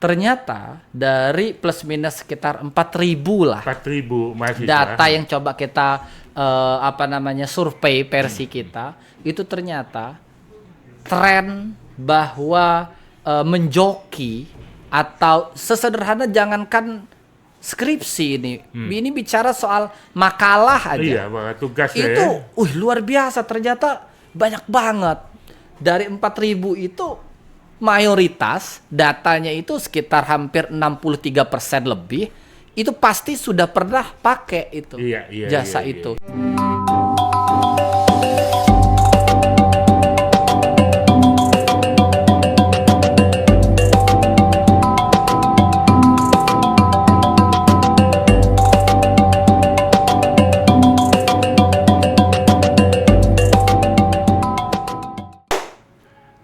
Ternyata dari plus minus sekitar 4.000 lah 4.000 mahasiswa. data yang coba kita survei versi kita, itu ternyata tren bahwa menjoki atau sesederhana jangankan skripsi ini bicara soal makalah aja. Iya, tugas itu luar biasa, ternyata banyak banget. Dari 4.000 itu mayoritas datanya itu sekitar hampir 63% lebih itu pasti sudah pernah pakai itu jasa itu.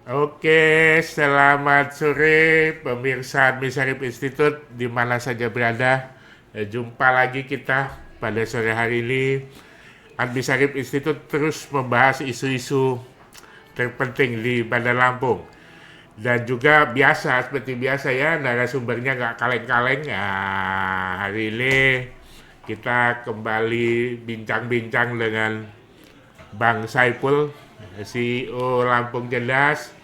Oke, selamat sore pemirsa Admin Syarif Institute di mana saja berada. Jumpa lagi kita pada sore hari ini. Admin Syarif Institute terus membahas isu-isu terpenting di Bandar Lampung. Dan juga seperti biasa ya, narasumbernya nggak kaleng-kaleng. Nah, hari ini kita kembali bincang-bincang dengan Bang Saipul, CEO Lampung Cerdas,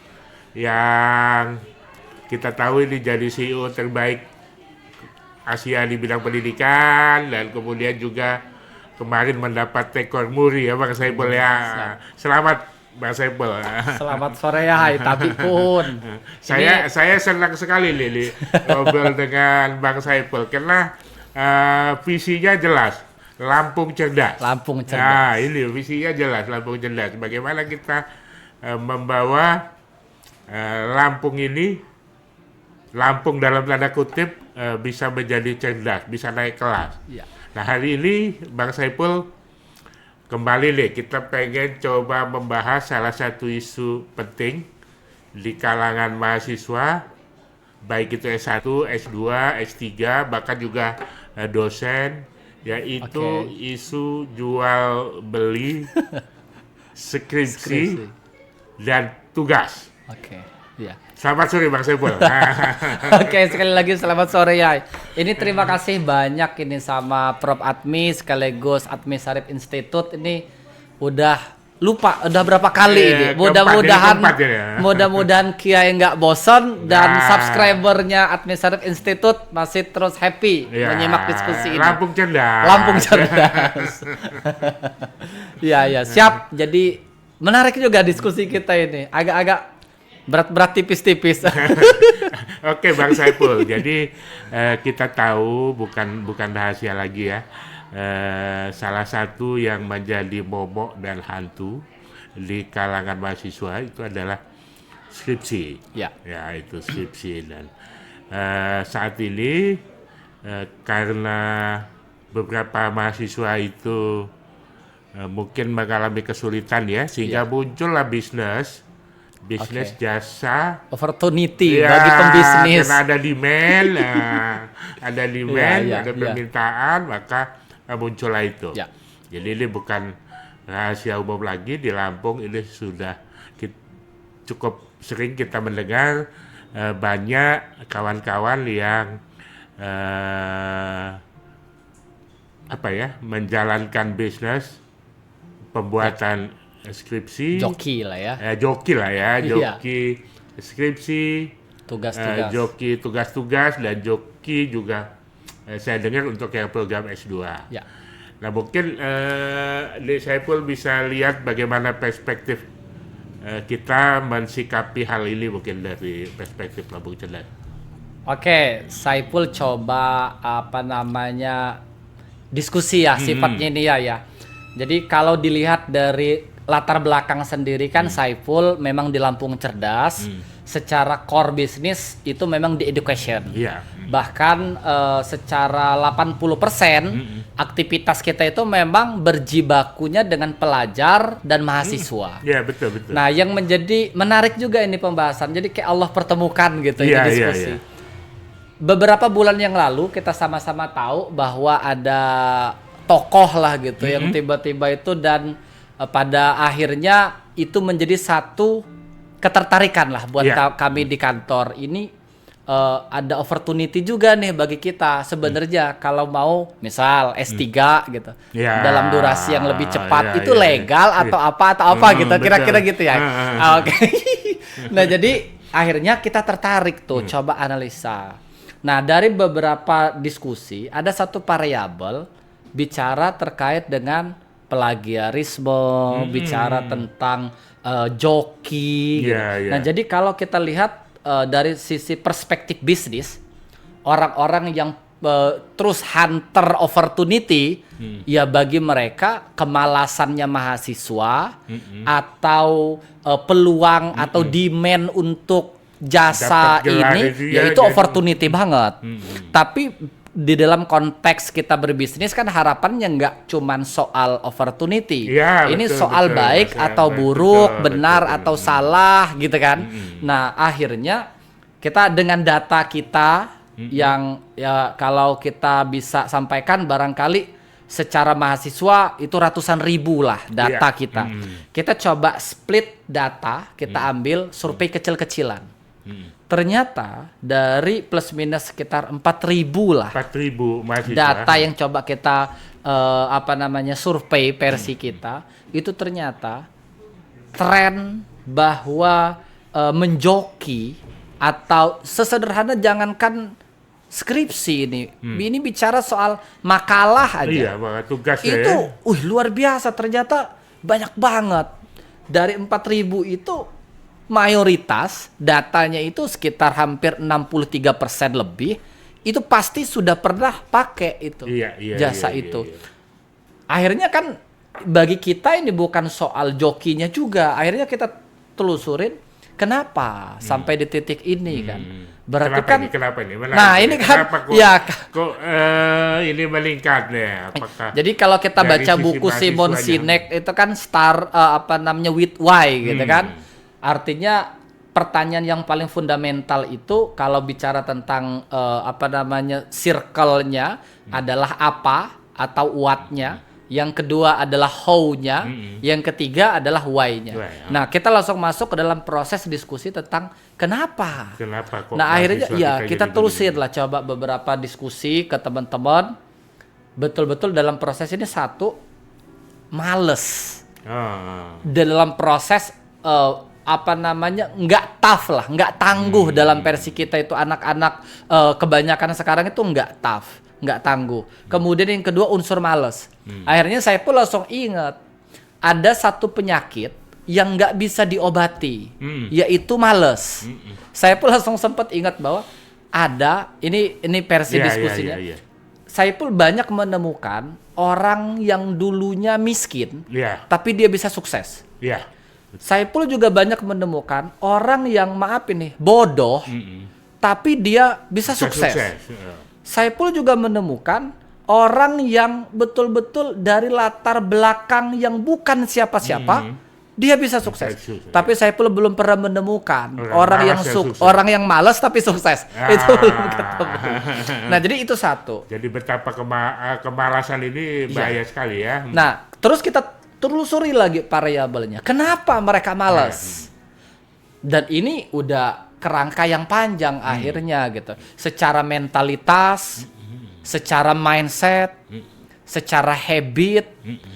yang kita tahu ini jadi CEO terbaik Asia di bidang pendidikan, dan kemudian juga kemarin mendapat Tekor Muri ya Bang Saipul ya. Selamat Bang Saipul. Selamat sore ya, hai tapi pun. Saya senang sekali nih ngobrol dengan Bang Saipul karena visinya jelas. Lampung Cerdas. Lampung Cerdas. Nah, ini visinya jelas, Lampung Cerdas. Bagaimana kita membawa Lampung ini, Lampung dalam tanda kutip, bisa menjadi cerdas, bisa naik kelas. Ya. Nah, hari ini Bang Saipul kembali nih, kita pengen coba membahas salah satu isu penting di kalangan mahasiswa, baik itu S1, S2, S3, bahkan juga dosen, yaitu isu jual beli skripsi dan tugas. Ya. Selamat sore Bang Saipul. Sekali lagi selamat sore ya. Ini terima kasih banyak ini sama Prof Admi sekaligus Admin Syarif Institute ini udah berapa kali ini. Mudah-mudahan Kiai nggak bosan dan subscribernya Admin Syarif Institute masih terus happy menyimak diskusi ini. Lampung Cerdas. Lampung Cerdas. Ya, siap. Jadi menarik juga diskusi kita ini. Agak-agak berat-berat tipis-tipis. Oke Bang Saipul, jadi kita tahu bukan rahasia lagi ya, salah satu yang menjadi momok dan hantu di kalangan mahasiswa itu adalah skripsi. Ya itu skripsi, dan saat ini karena beberapa mahasiswa itu mungkin mengalami kesulitan ya, sehingga muncullah bisnis jasa opportunity bagi pembisnis. Karena ada demand, ada permintaan, maka muncullah itu. Jadi ini bukan rahasia umum lagi, di Lampung ini sudah cukup sering kita mendengar banyak kawan-kawan yang menjalankan bisnis pembuatan skripsi, joki skripsi, joki tugas-tugas, dan joki juga saya dengar untuk yang program S2. Nah mungkin Saipul bisa lihat bagaimana perspektif kita mensikapi hal ini mungkin dari perspektif Lampung Cerdas. Saipul coba diskusi ya sifatnya ini ya. Jadi kalau dilihat dari latar belakang sendiri kan Saipul memang di Lampung Cerdas, secara core bisnis itu memang di education. Bahkan secara 80% aktivitas kita itu memang berjibakunya dengan pelajar dan mahasiswa. Betul. Nah, yang menjadi menarik juga ini pembahasan. Jadi kayak Allah pertemukan gitu ini diskusi. Beberapa bulan yang lalu kita sama-sama tahu bahwa ada tokoh lah gitu yang tiba-tiba itu, dan pada akhirnya itu menjadi satu ketertarikan lah buat kami di kantor ini. ada opportunity juga nih bagi kita sebenarnya kalau mau misal S3 gitu Ya, dalam durasi yang lebih cepat ya, itu ya, legal ya. atau apa gitu kira-kira Betul. gitu ya. Oke. Nah jadi akhirnya kita tertarik tuh coba analisa. Nah dari beberapa diskusi ada satu variabel bicara terkait dengan plagiarisme, bicara tentang joki gitu. Iya, iya. Nah jadi kalau kita lihat dari sisi perspektif bisnis, orang-orang yang terus hunter opportunity, ya bagi mereka kemalasannya mahasiswa atau peluang atau demand untuk jasa Dapat gelar ini, itu ya ya, itu jadi- opportunity banget. Tapi di dalam konteks kita berbisnis kan harapannya nggak cuman soal opportunity. Iya, Ini betul, soal betul, baik Mas, ya. atau buruk, Betul, benar betul. atau salah gitu kan. Nah, akhirnya kita dengan data kita yang ya kalau kita bisa sampaikan barangkali secara mahasiswa itu ratusan ribu lah data Iya. kita. Kita coba split data, kita ambil survei kecil-kecilan. Ternyata dari plus minus sekitar 4.000 lah 4.000 mahasiswa. data yang coba kita survei versi kita itu ternyata tren bahwa menjoki atau sesederhana jangankan skripsi ini bicara soal makalah aja Iya, Pak, tugasnya itu ya. luar biasa ternyata banyak banget dari 4.000 itu mayoritas datanya itu sekitar hampir 63% lebih itu pasti sudah pernah pakai itu Iya, iya, jasa iya, itu. iya. Akhirnya kan bagi kita ini bukan soal jokinya juga. Akhirnya kita telusurin kenapa sampai di titik ini kan. Berarti Kenapa kan ini? Menarik nah ini. ini kan Kenapa kok, ya kok ini meningkatnya? Apakah jadi kalau kita dari baca sisi buku Simon mahasiswanya? Sinek itu kan with why gitu kan. Artinya pertanyaan yang paling fundamental itu kalau bicara tentang circle-nya adalah apa atau what-nya. Yang kedua adalah how-nya, yang ketiga adalah why-nya. Why, ya. Nah, kita langsung masuk ke dalam proses diskusi tentang kenapa. Kok Nah, akhirnya mahasiswa ya kita jadi terusin begini? lah coba beberapa diskusi ke teman-teman. Betul-betul dalam proses ini satu males. Oh. Dalam proses nggak tough lah, nggak tangguh dalam versi kita itu anak-anak kebanyakan sekarang itu nggak tough, nggak tangguh. Kemudian yang kedua unsur males. Akhirnya saya pun langsung ingat ada satu penyakit yang nggak bisa diobati, yaitu males. Saya pun langsung sempat ingat bahwa ada ini versi Iya, diskusinya. iya. Saya pun banyak menemukan orang yang dulunya miskin, Iya, tapi dia bisa sukses. iya. Saya pun juga banyak menemukan orang yang maaf ini bodoh, tapi dia bisa sukses. Iya. Saya pun juga menemukan orang yang betul-betul dari latar belakang yang bukan siapa-siapa, dia bisa sukses. Sukses. Tapi saya pun belum pernah menemukan Sukses. orang yang malas tapi sukses. Itu belum ketemu. Nah, jadi itu satu. Jadi betapa kemalasan ini bahaya sekali ya. Nah, terus kita telusuri lagi variabelnya. Kenapa mereka malas? Dan ini udah kerangka yang panjang akhirnya gitu. Secara mentalitas, secara mindset, secara habit,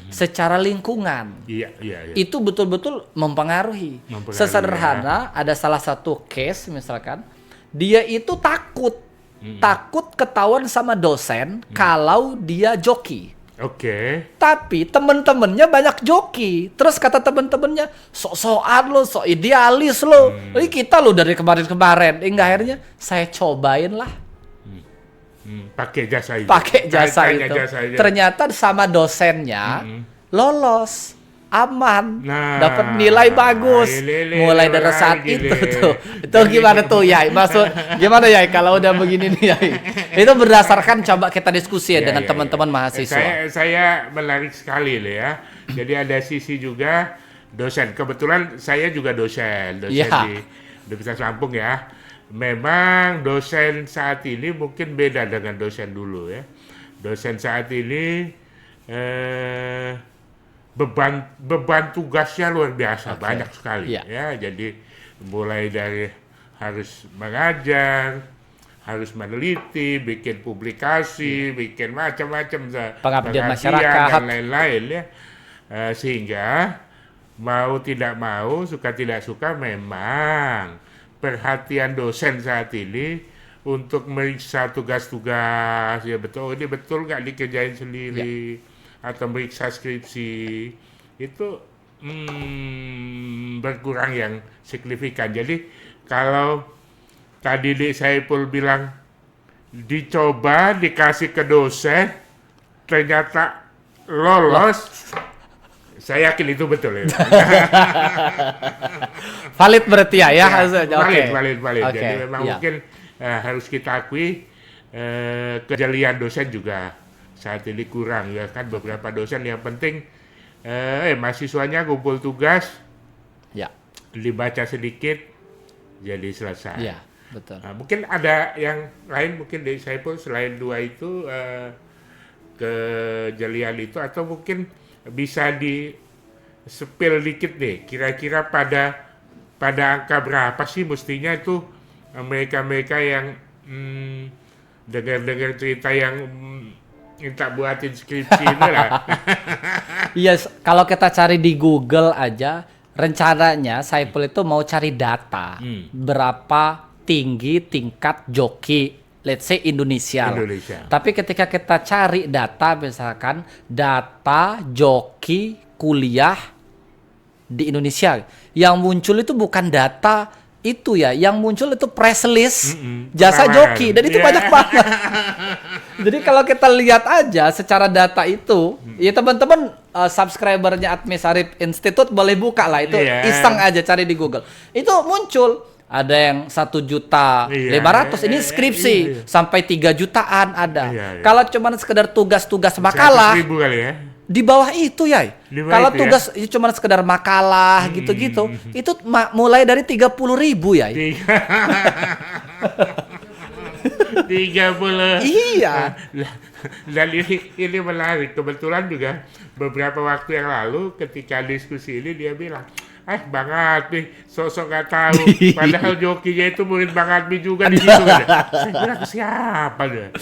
secara lingkungan. Iya. Itu betul-betul mempengaruhi. Sesederhana ada salah satu case misalkan, dia itu takut ketahuan sama dosen kalau dia joki. Oke. Tapi temen-temennya banyak joki. Terus kata temen-temennya, sok-sokan lo, sok idealis lo. Ini kita lo dari kemarin-kemarin. Hingga akhirnya saya cobain lah. Pakai jasa itu. Pakai jasa Tanya itu. jasa aja. Ternyata sama dosennya lolos. Aman. Nah, Dapat nilai bagus. Mulai dari saat itu tuh. Itu gimana tuh ya? Maksud gimana ya kalau udah begini nih ya? Itu berdasarkan coba kita diskusi ya dengan teman-teman mahasiswa. Saya menarik sekali loh ya. Jadi ada sisi juga dosen. Kebetulan saya juga dosen Ya. di Universitas Lampung ya. Memang dosen saat ini mungkin beda dengan dosen dulu ya. Dosen saat ini beban tugasnya luar biasa, banyak sekali Iya. ya. Jadi mulai dari harus mengajar, harus meneliti, bikin publikasi, bikin macam-macam Pengabdian dan masyarakat. lain-lain ya. Sehingga mau tidak mau, suka tidak suka, memang perhatian dosen saat ini untuk meriksa tugas-tugas, ya betul, ini betul nggak dikerjain sendiri, atau meriksa skripsi, itu berkurang yang signifikan. Jadi kalau tadi Dik Saipul bilang dicoba, dikasih ke dosen, ternyata lolos, saya yakin itu betul ya. Valid berarti ya? Oke. Valid. Oke, Jadi memang iya. mungkin harus kita akui kejelian dosen juga saat ini kurang ya kan. Beberapa dosen yang penting mahasiswanya kumpul tugas, Ya, dibaca sedikit, jadi selesai. iya, betul. Nah, mungkin ada yang lain, mungkin dari Saipul selain dua itu, kejelian itu, atau mungkin bisa di spill dikit nih, kira-kira pada angka berapa sih mestinya itu mereka-mereka yang dengar-dengar cerita yang minta buatin skripsi itu lah. Iya, kalau kita cari di Google aja, rencananya Saipul itu mau cari data berapa tinggi tingkat joki, let's say Indonesia. Tapi ketika kita cari data, misalkan data joki kuliah di Indonesia, yang muncul itu bukan data itu ya, yang muncul itu press list jasa joki, dan itu banyak banget. Jadi kalau kita lihat aja secara data itu, ya teman-teman subscribernya Admis Arif Institute boleh buka lah itu, iseng aja cari di Google. Itu muncul ada yang 1.500.000 ini skripsi sampai 3 jutaan ada. Kalau cuman sekedar tugas-tugas makalah, 100.000 kali ya. Di bawah itu ya. Kalau tugas itu cuma sekedar makalah gitu-gitu, itu mulai dari 30.000 ya. 30. Iya. Dan ini menarik. Kebetulan juga beberapa waktu yang lalu ketika diskusi ini dia bilang, Bang Admi sosok nggak tahu. Padahal jokinya itu murid Bang Admi juga di situ. Saya bilang siapa dia?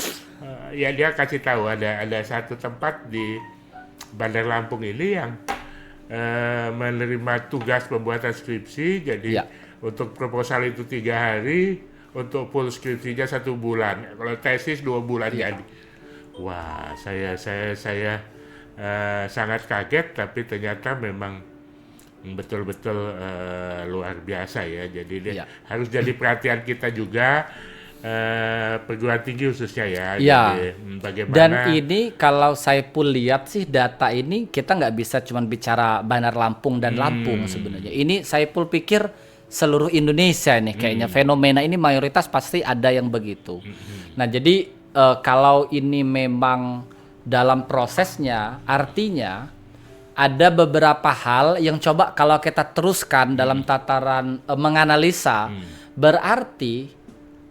Ya dia kasih tahu ada satu tempat di Bandar Lampung ini yang menerima tugas pembuatan skripsi. Jadi untuk proposal itu 3 hari, untuk full skripsinya 1 bulan. Kalau tesis 2 bulan jadi. Wah, saya sangat kaget, tapi ternyata memang betul-betul luar biasa ya. Jadi harus jadi perhatian kita juga, perguruan tinggi khususnya ya. Jadi, bagaimana? Dan ini kalau Saipul lihat sih data ini kita nggak bisa cuma bicara Bandar Lampung dan Lampung sebenarnya. Ini Saipul pikir seluruh Indonesia nih kayaknya fenomena ini mayoritas pasti ada yang begitu. Nah jadi kalau ini memang dalam prosesnya, artinya ada beberapa hal yang coba kalau kita teruskan dalam tataran menganalisa, berarti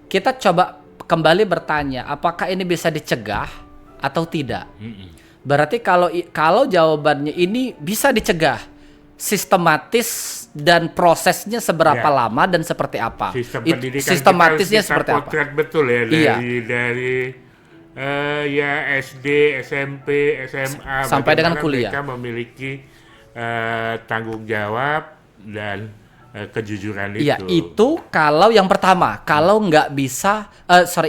kita coba kembali bertanya, apakah ini bisa dicegah atau tidak? Berarti kalau jawabannya ini bisa dicegah, sistematis dan prosesnya seberapa lama dan seperti apa? Sistematisnya seperti apa? Potret betul ya dari SD, SMP, SMA sampai dengan kuliah. Mereka memiliki tanggung jawab dan kejujuran itu. Iya, itu kalau yang pertama, kalau nggak bisa,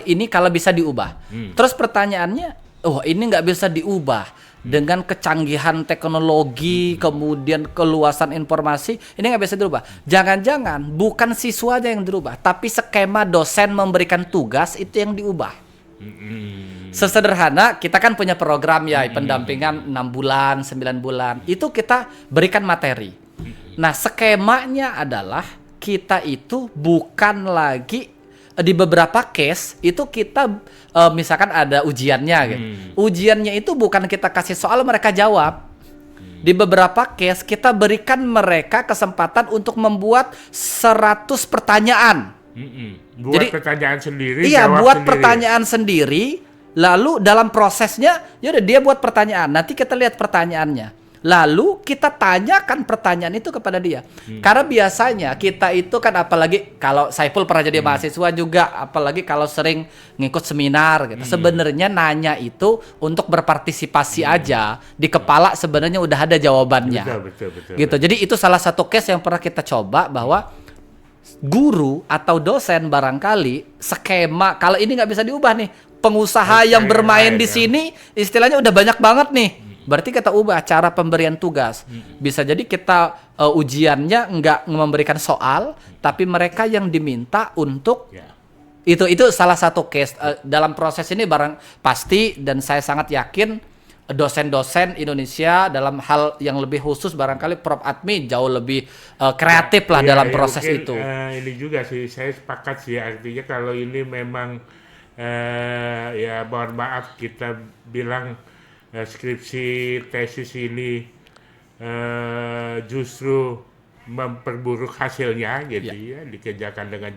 ini kalau bisa diubah. Terus pertanyaannya, ini nggak bisa diubah dengan kecanggihan teknologi, kemudian keluasan informasi, ini nggak bisa dirubah. Jangan-jangan bukan siswanya yang dirubah, tapi skema dosen memberikan tugas itu yang diubah. Sesederhana, kita kan punya program ya, pendampingan 6 bulan, 9 bulan, itu kita berikan materi. Nah, skemanya adalah kita itu bukan lagi di beberapa case itu kita misalkan ada ujiannya gitu. Ujiannya itu bukan kita kasih soal mereka jawab. Di beberapa case kita berikan mereka kesempatan untuk membuat 100 pertanyaan. Buat jadi, pertanyaan sendiri, iya, jawab buat sendiri. Pertanyaan sendiri. Lalu dalam prosesnya, yaudah dia buat pertanyaan. Nanti kita lihat pertanyaannya. lalu kita tanyakan pertanyaan itu kepada dia. Karena biasanya kita itu kan, apalagi kalau Saiful pernah jadi mahasiswa juga, apalagi kalau sering ngikut seminar gitu. Sebenarnya nanya itu untuk berpartisipasi aja, di kepala sebenarnya udah ada jawabannya. Betul. Gitu. Jadi itu salah satu case yang pernah kita coba, bahwa guru atau dosen barangkali skema, kalau ini nggak bisa diubah nih, pengusaha yang bermain di sini istilahnya udah banyak banget nih. Berarti kita ubah cara pemberian tugas. Bisa jadi kita ujiannya nggak memberikan soal, tapi mereka yang diminta untuk itu salah satu case. Dalam proses ini barang pasti, dan saya sangat yakin dosen-dosen Indonesia dalam hal yang lebih khusus barangkali Prof. Admi jauh lebih kreatif lah dalam proses mungkin, itu. Ini juga sih, saya sepakat sih, artinya kalau ini memang ya mohon maaf kita bilang skripsi tesis ini justru memperburuk hasilnya gitu ya, dikerjakan dengan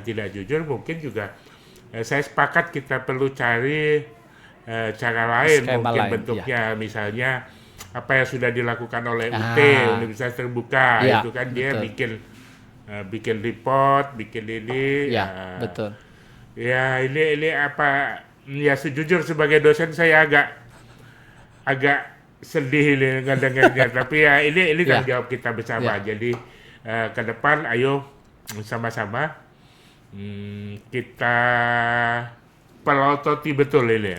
tidak jujur, mungkin juga saya sepakat kita perlu cari cara lain, Skema mungkin lain, bentuknya misalnya apa yang sudah dilakukan oleh UT, Universitas Terbuka, itu kan dia bikin report, bikin ini. Betul. Ya ini apa? Ya sejujur sebagai dosen saya agak sedih ini ngedengarnya, tapi ya ini tanggung jawab kita bersama. Jadi ke depan ayo sama-sama kita pelototi betul ini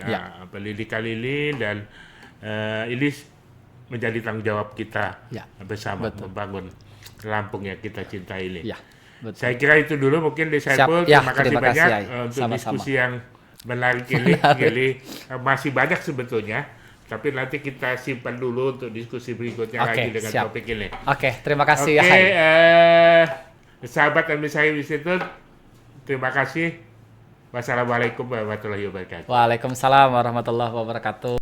pendidikan ini, dan ini menjadi tanggung jawab kita bersama membangun Lampung yang kita cintai ini. Betul. Saya kira itu dulu mungkin di Saiful. Terima kasih banyak untuk diskusi yang menarik ini. Jadi masih banyak sebetulnya, tapi nanti kita simpan dulu untuk diskusi berikutnya lagi dengan topik ini. Terima kasih. Sahabat Administratif Institute, terima kasih. Wassalamualaikum warahmatullahi wabarakatuh. Waalaikumsalam warahmatullahi wabarakatuh.